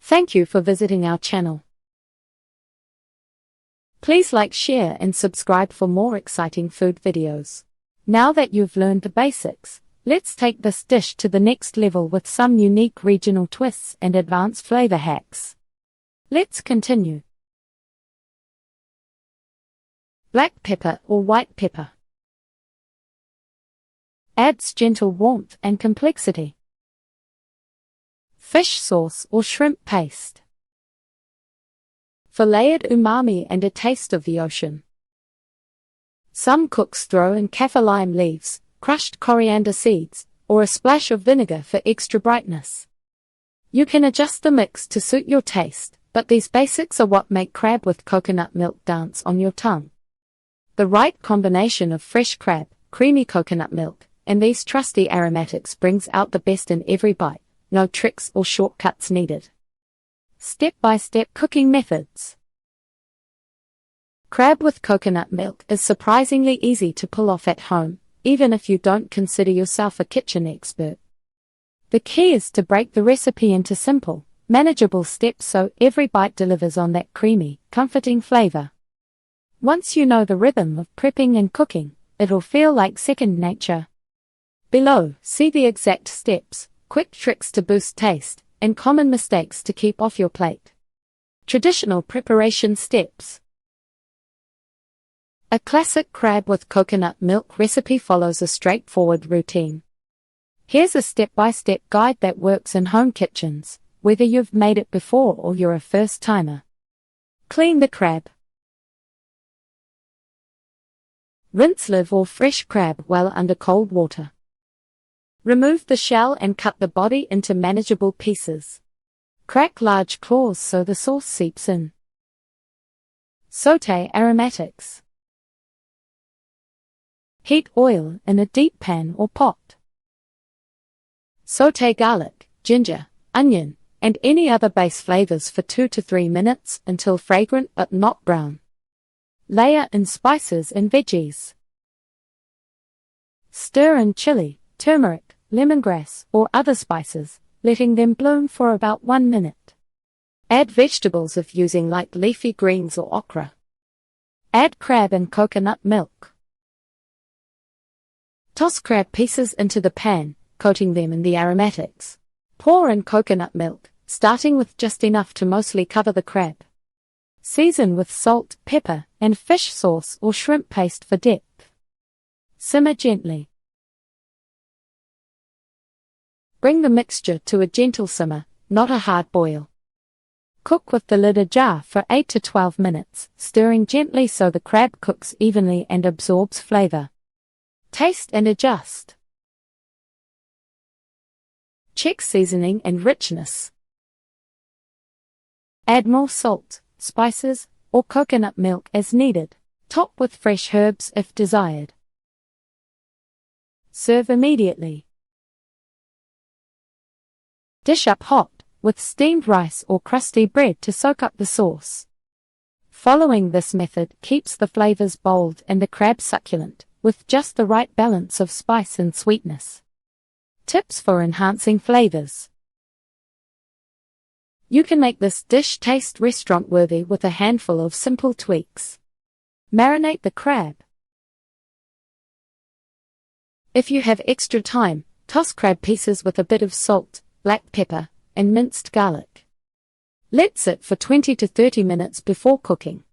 Thank you for visiting our channel. Please like, share and subscribe for more exciting food videos. Now that you've learned the basics, let's take this dish to the next level with some unique regional twists and advanced flavor hacks. Let's continue. Black pepper or white pepper adds gentle warmth and complexity. Fish sauce or shrimp paste for layered umami and a taste of the ocean. Some cooks throw in kaffir lime leaves, crushed coriander seeds, or a splash of vinegar for extra brightness. You can adjust the mix to suit your taste, but these basics are what make crab with coconut milk dance on your tongue. The right combination of fresh crab, creamy coconut milk, and these trusty aromatics brings out the best in every bite. No tricks or shortcuts needed. Step-by-step cooking methods. Crab with coconut milk is surprisingly easy to pull off at home, even if you don't consider yourself a kitchen expert. The key is to break the recipe into simple, manageable steps so every bite delivers on that creamy, comforting flavor. Once you know the rhythm of prepping and cooking, it'll feel like second nature. Below, see the exact steps, quick tricks to boost taste, and common mistakes to keep off your plate. Traditional preparation steps. A classic crab with coconut milk recipe follows a straightforward routine. Here's a step-by-step guide that works in home kitchens, whether you've made it before or you're a first-timer. Clean the crab. Rinse live or fresh crab well under cold water. Remove the shell and cut the body into manageable pieces. Crack large claws so the sauce seeps in. Sauté aromatics. Heat oil in a deep pan or pot. Sauté garlic, ginger, onion, and any other base flavors for 2 to 3 minutes until fragrant but not brown. Layer in spices and veggies. Stir in chili, turmeric, lemongrass, or other spices, letting them bloom for about 1 minute. Add vegetables if using light leafy greens or okra. Add crab and coconut milk. Toss crab pieces into the pan, coating them in the aromatics. Pour in coconut milk, starting with just enough to mostly cover the crab. Season with salt, pepper, and fish sauce or shrimp paste for depth. Simmer gently. Bring the mixture to a gentle simmer, not a hard boil. Cook with the lid ajar for 8 to 12 minutes, stirring gently so the crab cooks evenly and absorbs flavor. Taste and adjust. Check seasoning and richness. Add more salt, spices, or coconut milk as needed. Top with fresh herbs if desired. Serve immediately. Dish up hot, with steamed rice or crusty bread to soak up the sauce. Following this method keeps the flavors bold and the crab succulent, with just the right balance of spice and sweetness. Tips for enhancing flavors. You can make this dish taste restaurant-worthy with a handful of simple tweaks. Marinate the crab. If you have extra time, toss crab pieces with a bit of salt, black pepper, and minced garlic. Let sit for 20 to 30 minutes before cooking.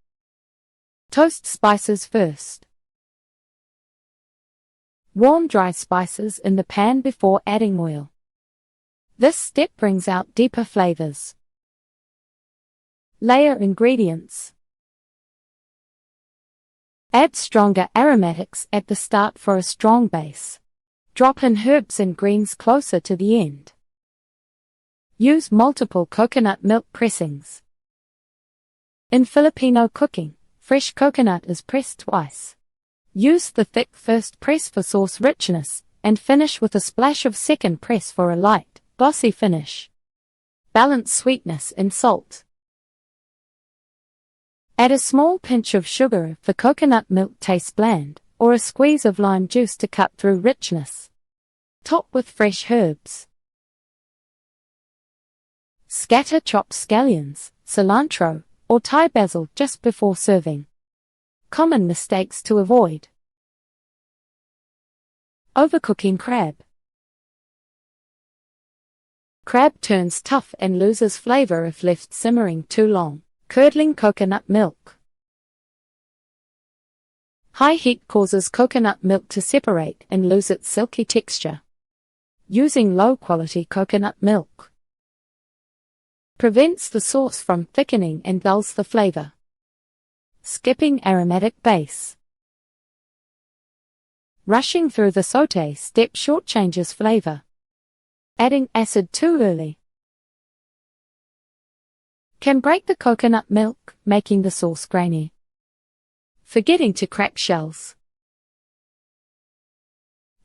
Toast spices first. Warm dry spices in the pan before adding oil. This step brings out deeper flavors. Layer ingredients. Add stronger aromatics at the start for a strong base. Drop in herbs and greens closer to the end. Use multiple coconut milk pressings. In Filipino cooking, fresh coconut is pressed twice. Use the thick first press for sauce richness, and finish with a splash of second press for a light, glossy finish. Balance sweetness and salt. Add a small pinch of sugar if the coconut milk tastes bland, or a squeeze of lime juice to cut through richness. Top with fresh herbs. Scatter chopped scallions, cilantro, or Thai basil just before serving. Common mistakes to avoid. Overcooking crab. Crab turns tough and loses flavor if left simmering too long. Curdling coconut milk. High heat causes coconut milk to separate and lose its silky texture. Using low-quality coconut milk prevents the sauce from thickening and dulls the flavor. Skipping aromatic base. Rushing through the sauté step shortchanges flavor. Adding acid too early can break the coconut milk, making the sauce grainy. Forgetting to crack shells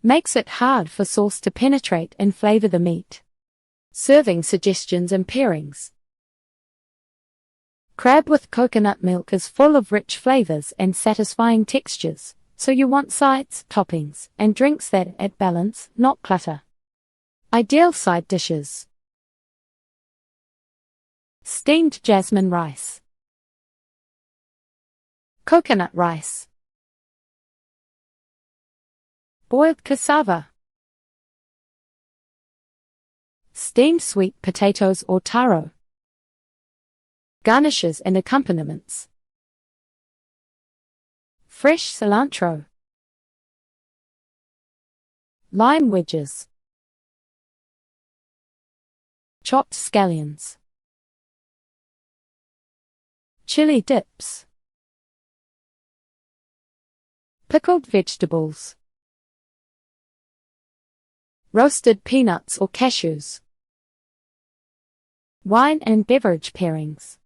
makes it hard for sauce to penetrate and flavor the meat. Serving suggestions and pairings. Crab with coconut milk is full of rich flavors and satisfying textures, so you want sides, toppings, and drinks that add balance, not clutter. Ideal side dishes. Steamed jasmine rice. Coconut rice. Boiled cassava. Steamed sweet potatoes or taro. Garnishes and accompaniments. Fresh cilantro. Lime wedges. Chopped scallions. Chili dips. Pickled vegetables. Roasted peanuts or cashews. Wine and beverage pairings.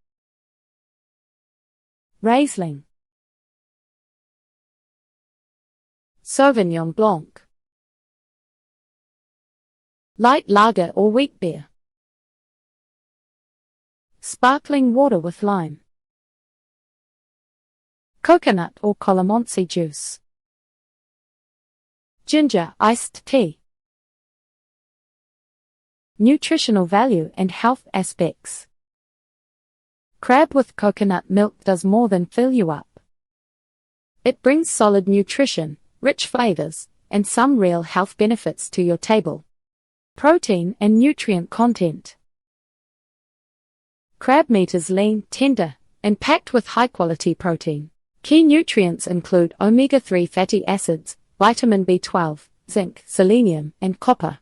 Riesling. Sauvignon Blanc. Light lager or wheat beer. Sparkling water with lime. Coconut or calamansi juice. Ginger iced tea. Nutritional value and health aspects. Crab with coconut milk does more than fill you up. It brings solid nutrition, rich flavors, and some real health benefits to your table. Protein and nutrient content. Crab meat is lean, tender, and packed with high-quality protein. Key nutrients include omega-3 fatty acids, vitamin B12, zinc, selenium, and copper.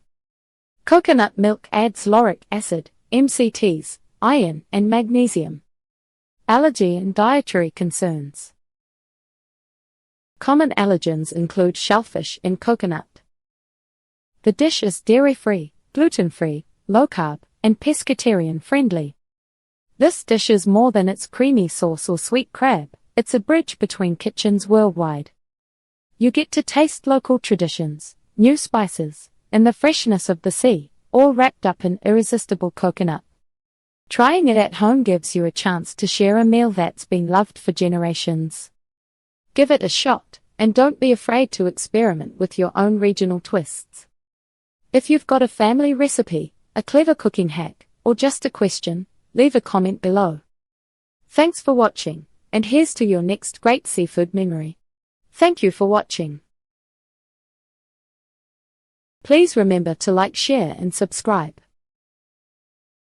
Coconut milk adds lauric acid, MCTs, iron, and magnesium. Allergy and dietary concerns. Common allergens include shellfish and coconut. The dish is dairy-free, gluten-free, low-carb, and pescatarian-friendly. This dish is more than its creamy sauce or sweet crab, it's a bridge between kitchens worldwide. You get to taste local traditions, new spices, and the freshness of the sea, all wrapped up in irresistible coconut. Trying it at home gives you a chance to share a meal that's been loved for generations. Give it a shot, and don't be afraid to experiment with your own regional twists. If you've got a family recipe, a clever cooking hack, or just a question, leave a comment below. Thanks for watching, and here's to your next great seafood memory. Thank you for watching. Please remember to like, share, and subscribe.